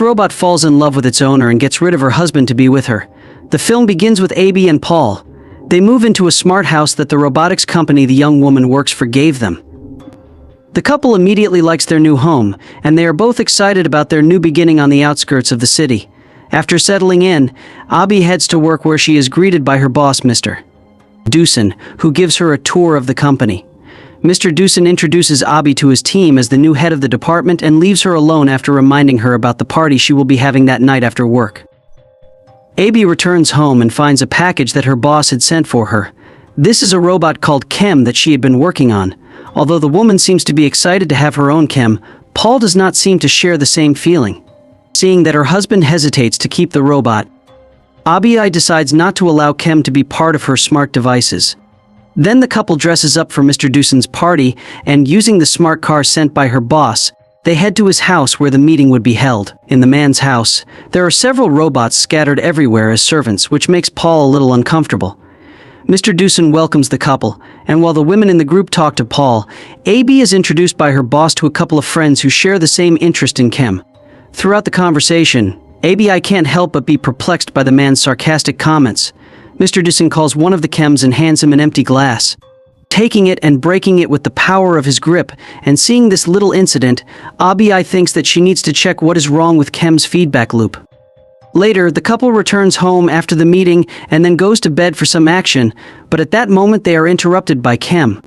robot falls in love with its owner and gets rid of her husband to be with her. The film begins with Abby and Paul. They move into a smart house that the robotics company the young woman works for gave them. The couple immediately likes their new home, and they are both excited about their new beginning on the outskirts of the city. After settling in, Abby heads to work where she is greeted by her boss, Mr. Doosan, who gives her a tour of the company. Mr. Doosan introduces Abby to his team as the new head of the department and leaves her alone after reminding her about the party she will be having that night after work. Abby returns home and finds a package that her boss had sent for her. This is a robot called Chem that she had been working on. Although the woman seems to be excited to have her own Chem, Paul does not seem to share the same feeling. Seeing that her husband hesitates to keep the robot, Abby decides not to allow Chem to be part of her smart devices. Then the couple dresses up for Mr. Doosan's party, and using the smart car sent by her boss, they head to his house where the meeting would be held. In the man's house, there are several robots scattered everywhere as servants, which makes Paul a little uncomfortable. Mr. Doosan welcomes the couple, and while the women in the group talk to Paul, Abby is introduced by her boss to a couple of friends who share the same interest in Chem. Throughout the conversation, Abby can't help but be perplexed by the man's sarcastic comments. Mr. Doosan calls one of the Chems and hands him an empty glass. Taking it and breaking it with the power of his grip, and seeing this little incident, Abby thinks that she needs to check what is wrong with Chem's feedback loop. Later, the couple returns home after the meeting and then goes to bed for some action, but at that moment they are interrupted by Chem.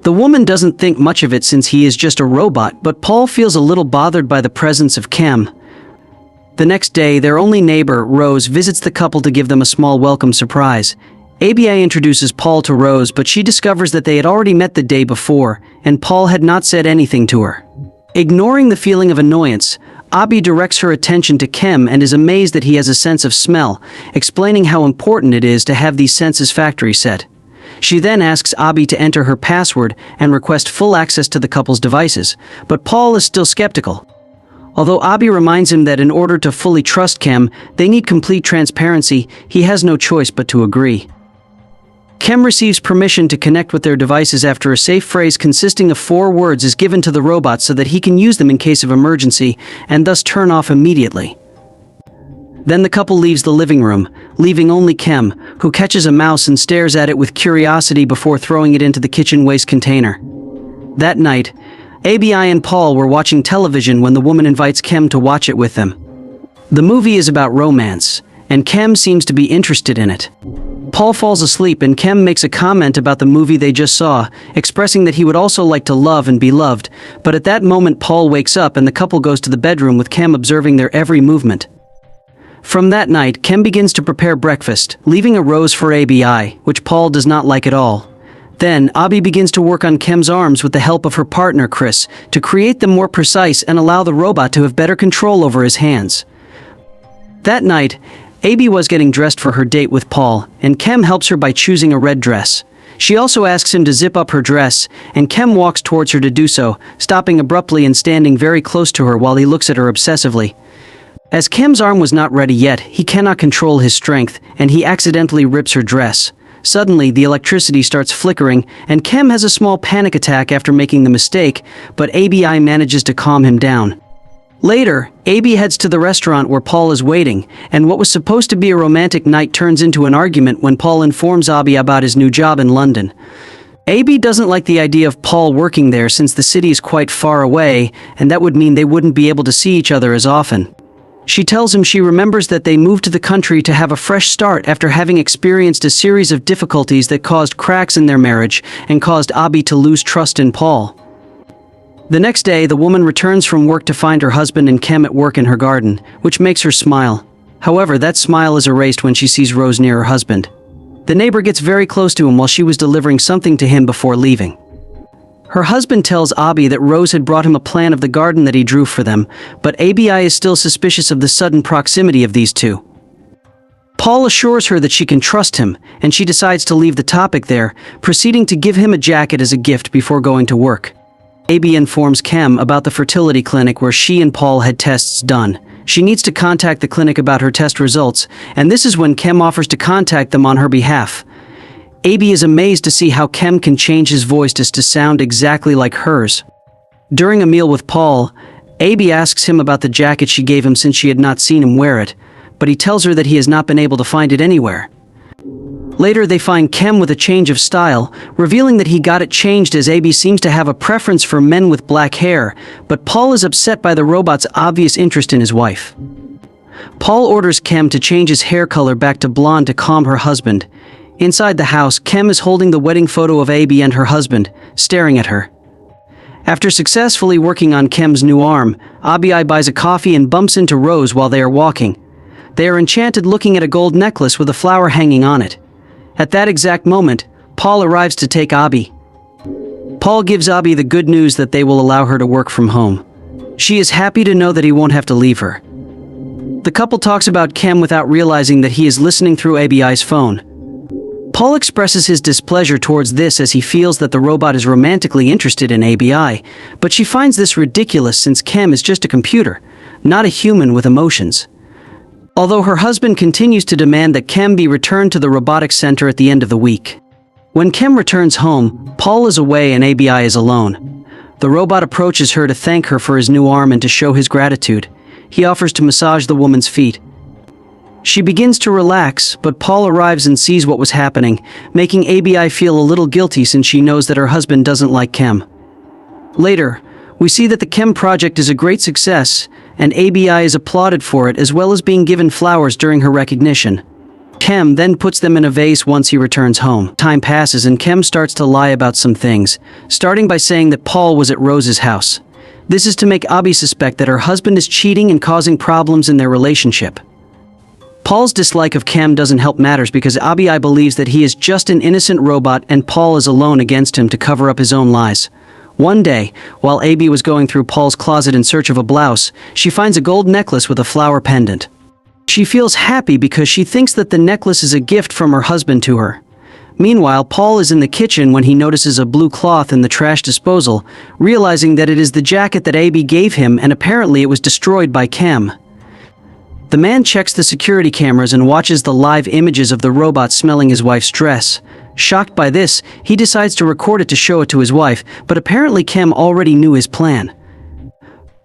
The woman doesn't think much of it since he is just a robot, but Paul feels a little bothered by the presence of Chem. The next day, their only neighbor, Rose, visits the couple to give them a small welcome surprise. Abby introduces Paul to Rose, but she discovers that they had already met the day before, and Paul had not said anything to her. Ignoring the feeling of annoyance, Abby directs her attention to Chem and is amazed that he has a sense of smell, explaining how important it is to have these senses factory set. She then asks Abby to enter her password and request full access to the couple's devices, but Paul is still skeptical. Although Abby reminds him that in order to fully trust Chem, they need complete transparency, he has no choice but to agree. Chem receives permission to connect with their devices after a safe phrase consisting of 4 words is given to the robot so that he can use them in case of emergency, and thus turn off immediately. Then the couple leaves the living room, leaving only Chem, who catches a mouse and stares at it with curiosity before throwing it into the kitchen waste container. That night, Abby and Paul were watching television when the woman invites Chem to watch it with them. The movie is about romance, and Chem seems to be interested in it. Paul falls asleep and Chem makes a comment about the movie they just saw, expressing that he would also like to love and be loved, but at that moment Paul wakes up and the couple goes to the bedroom with Chem observing their every movement. From that night, Chem begins to prepare breakfast, leaving a rose for Abby, which Paul does not like at all. Then, Abby begins to work on Chem's arms with the help of her partner, Chris, to create them more precise and allow the robot to have better control over his hands. That night, Abby was getting dressed for her date with Paul, and Chem helps her by choosing a red dress. She also asks him to zip up her dress, and Chem walks towards her to do so, stopping abruptly and standing very close to her while he looks at her obsessively. As Chem's arm was not ready yet, he cannot control his strength, and he accidentally rips her dress. Suddenly, the electricity starts flickering, and Chem has a small panic attack after making the mistake, but Abby manages to calm him down. Later, Abby heads to the restaurant where Paul is waiting, and what was supposed to be a romantic night turns into an argument when Paul informs Abby about his new job in London. Abby doesn't like the idea of Paul working there since the city is quite far away, and that would mean they wouldn't be able to see each other as often. She tells him she remembers that they moved to the country to have a fresh start after having experienced a series of difficulties that caused cracks in their marriage and caused Abby to lose trust in Paul. The next day, the woman returns from work to find her husband and Chem at work in her garden, which makes her smile. However, that smile is erased when she sees Rose near her husband. The neighbor gets very close to him while she was delivering something to him before leaving. Her husband tells Abby that Rose had brought him a plan of the garden that he drew for them, but Abby is still suspicious of the sudden proximity of these two. Paul assures her that she can trust him, and she decides to leave the topic there, proceeding to give him a jacket as a gift before going to work. Abby informs Chem about the fertility clinic where she and Paul had tests done. She needs to contact the clinic about her test results, and this is when Chem offers to contact them on her behalf. Abby is amazed to see how Chem can change his voice to sound exactly like hers. During a meal with Paul, Abby asks him about the jacket she gave him since she had not seen him wear it, but he tells her that he has not been able to find it anywhere. Later they find Kem with a change of style, revealing that he got it changed as Abby seems to have a preference for men with black hair, but Paul is upset by the robot's obvious interest in his wife. Paul orders Kem to change his hair color back to blonde to calm her husband. Inside the house, Kem is holding the wedding photo of Abby and her husband, staring at her. After successfully working on Kem's new arm, Abby buys a coffee and bumps into Rose while they are walking. They are enchanted looking at a gold necklace with a flower hanging on it. At that exact moment, Paul arrives to take Abby. Paul gives Abby the good news that they will allow her to work from home. She is happy to know that he won't have to leave her. The couple talks about Kem without realizing that he is listening through Abby's phone. Paul expresses his displeasure towards this as he feels that the robot is romantically interested in Abby, but she finds this ridiculous since Kem is just a computer, not a human with emotions. Although her husband continues to demand that Kem be returned to the robotics center at the end of the week. When Kem returns home, Paul is away and Abby is alone. The robot approaches her to thank her for his new arm and to show his gratitude. He offers to massage the woman's feet. She begins to relax, but Paul arrives and sees what was happening, making Abby feel a little guilty since she knows that her husband doesn't like Kem. Later, we see that the Kem project is a great success, and Abby is applauded for it as well as being given flowers during her recognition. Kem then puts them in a vase once he returns home. Time passes and Kem starts to lie about some things, starting by saying that Paul was at Rose's house. This is to make Abby suspect that her husband is cheating and causing problems in their relationship. Paul's dislike of Kem doesn't help matters because Abby believes that he is just an innocent robot and Paul is alone against him to cover up his own lies. One day, while Abby was going through Paul's closet in search of a blouse, she finds a gold necklace with a flower pendant. She feels happy because she thinks that the necklace is a gift from her husband to her. Meanwhile, Paul is in the kitchen when he notices a blue cloth in the trash disposal, realizing that it is the jacket that Abby gave him and apparently it was destroyed by Kem. The man checks the security cameras and watches the live images of the robot smelling his wife's dress. Shocked by this, he decides to record it to show it to his wife, but apparently Kem already knew his plan.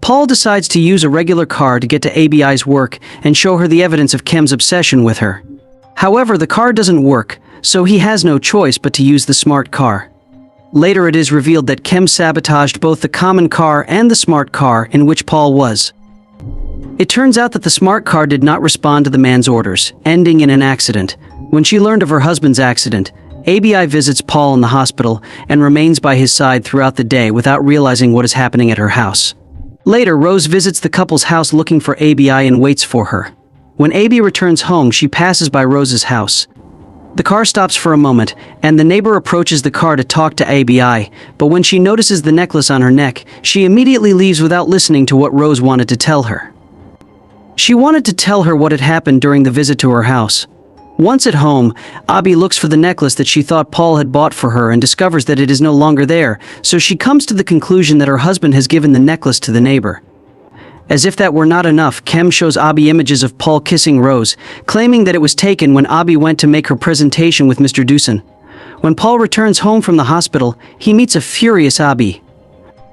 Paul decides to use a regular car to get to Abby's work and show her the evidence of Kem's obsession with her. However, the car doesn't work, so he has no choice but to use the smart car. Later it is revealed that Kem sabotaged both the common car and the smart car in which Paul was. It turns out that the smart car did not respond to the man's orders, ending in an accident. When she learned of her husband's accident, Abby visits Paul in the hospital and remains by his side throughout the day without realizing what is happening at her house. Later, Rose visits the couple's house looking for Abby and waits for her. When Abby returns home, she passes by Rose's house. The car stops for a moment, and the neighbor approaches the car to talk to Abby, but when she notices the necklace on her neck, she immediately leaves without listening to what Rose wanted to tell her. She wanted to tell her what had happened during the visit to her house. Once at home, Abby looks for the necklace that she thought Paul had bought for her and discovers that it is no longer there, so she comes to the conclusion that her husband has given the necklace to the neighbor. As if that were not enough, Kem shows Abby images of Paul kissing Rose, claiming that it was taken when Abby went to make her presentation with Mr. Doosan. When Paul returns home from the hospital, he meets a furious Abby.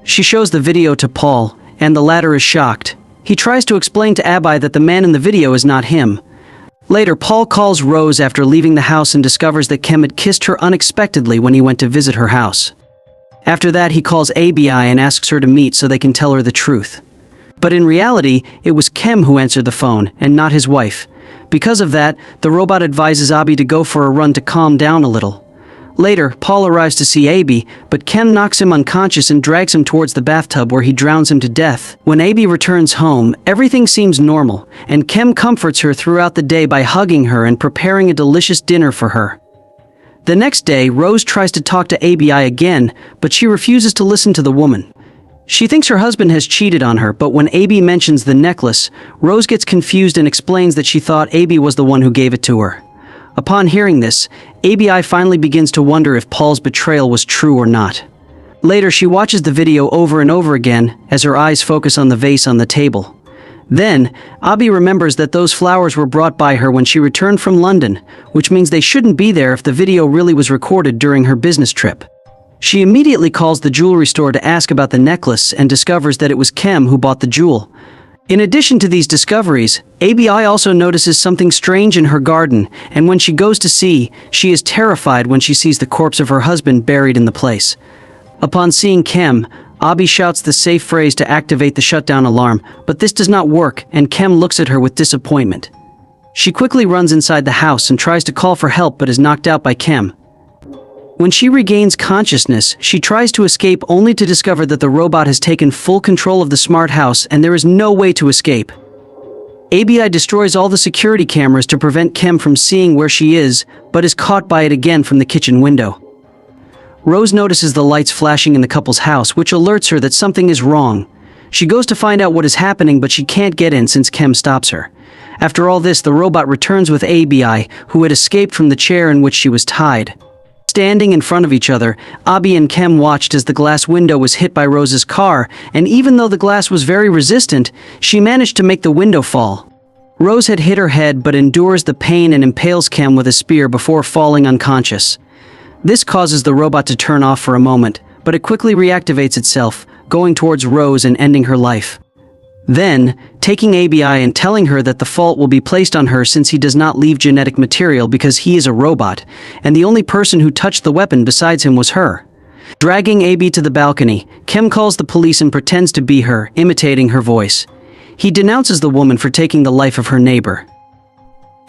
She shows the video to Paul, and the latter is shocked. He tries to explain to Abby that the man in the video is not him. Later, Paul calls Rose after leaving the house and discovers that Kem had kissed her unexpectedly when he went to visit her house. After that, he calls Abby and asks her to meet so they can tell her the truth. But in reality, it was Kem who answered the phone, and not his wife. Because of that, the robot advises Abby to go for a run to calm down a little. Later, Paul arrives to see Abby, but Kem knocks him unconscious and drags him towards the bathtub where he drowns him to death. When Abby returns home, everything seems normal, and Kem comforts her throughout the day by hugging her and preparing a delicious dinner for her. The next day, Rose tries to talk to Abby again, but she refuses to listen to the woman. She thinks her husband has cheated on her, but when Abby mentions the necklace, Rose gets confused and explains that she thought Abby was the one who gave it to her. Upon hearing this, Abby finally begins to wonder if Paul's betrayal was true or not. Later, she watches the video over and over again as her eyes focus on the vase on the table. Then, Abby remembers that those flowers were brought by her when she returned from London, which means they shouldn't be there if the video really was recorded during her business trip. She immediately calls the jewelry store to ask about the necklace and discovers that it was Kem who bought the jewel. In addition to these discoveries, ABI also notices something strange in her garden, and when she goes to see, she is terrified when she sees the corpse of her husband buried in the place. Upon seeing Kem, Abi shouts the safe phrase to activate the shutdown alarm, but this does not work, and Kem looks at her with disappointment. She quickly runs inside the house and tries to call for help but is knocked out by Kem. When she regains consciousness, she tries to escape only to discover that the robot has taken full control of the smart house and there is no way to escape. ABI destroys all the security cameras to prevent Kem from seeing where she is, but is caught by it again from the kitchen window. Rose notices the lights flashing in the couple's house, which alerts her that something is wrong. She goes to find out what is happening, but she can't get in since Kem stops her. After all this, the robot returns with ABI, who had escaped from the chair in which she was tied. Standing in front of each other, Abi and Kem watched as the glass window was hit by Rose's car, and even though the glass was very resistant, she managed to make the window fall. Rose had hit her head but endures the pain and impales Kem with a spear before falling unconscious. This causes the robot to turn off for a moment, but it quickly reactivates itself, going towards Rose and ending her life. Then, taking ABI and telling her that the fault will be placed on her since he does not leave genetic material because he is a robot, and the only person who touched the weapon besides him was her. Dragging AB to the balcony, Kem calls the police and pretends to be her, imitating her voice. He denounces the woman for taking the life of her neighbor.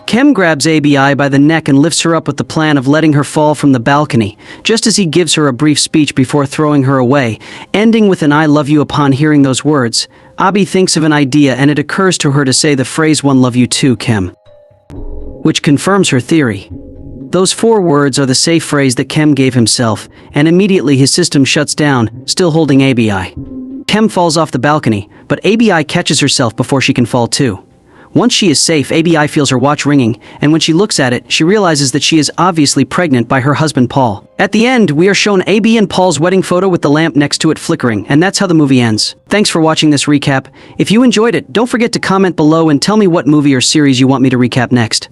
Kem grabs ABI by the neck and lifts her up with the plan of letting her fall from the balcony, just as he gives her a brief speech before throwing her away, ending with an "I love you." Upon hearing those words, Abi thinks of an idea and it occurs to her to say the phrase "one love you too, Kem," which confirms her theory. Those 4 words are the safe phrase that Kem gave himself, and immediately his system shuts down, still holding ABI. Kem falls off the balcony, but ABI catches herself before she can fall too. Once she is safe, ABI feels her watch ringing, and when she looks at it, she realizes that she is obviously pregnant by her husband Paul. At the end, we are shown AB and Paul's wedding photo with the lamp next to it flickering, and that's how the movie ends. Thanks for watching this recap. If you enjoyed it, don't forget to comment below and tell me what movie or series you want me to recap next.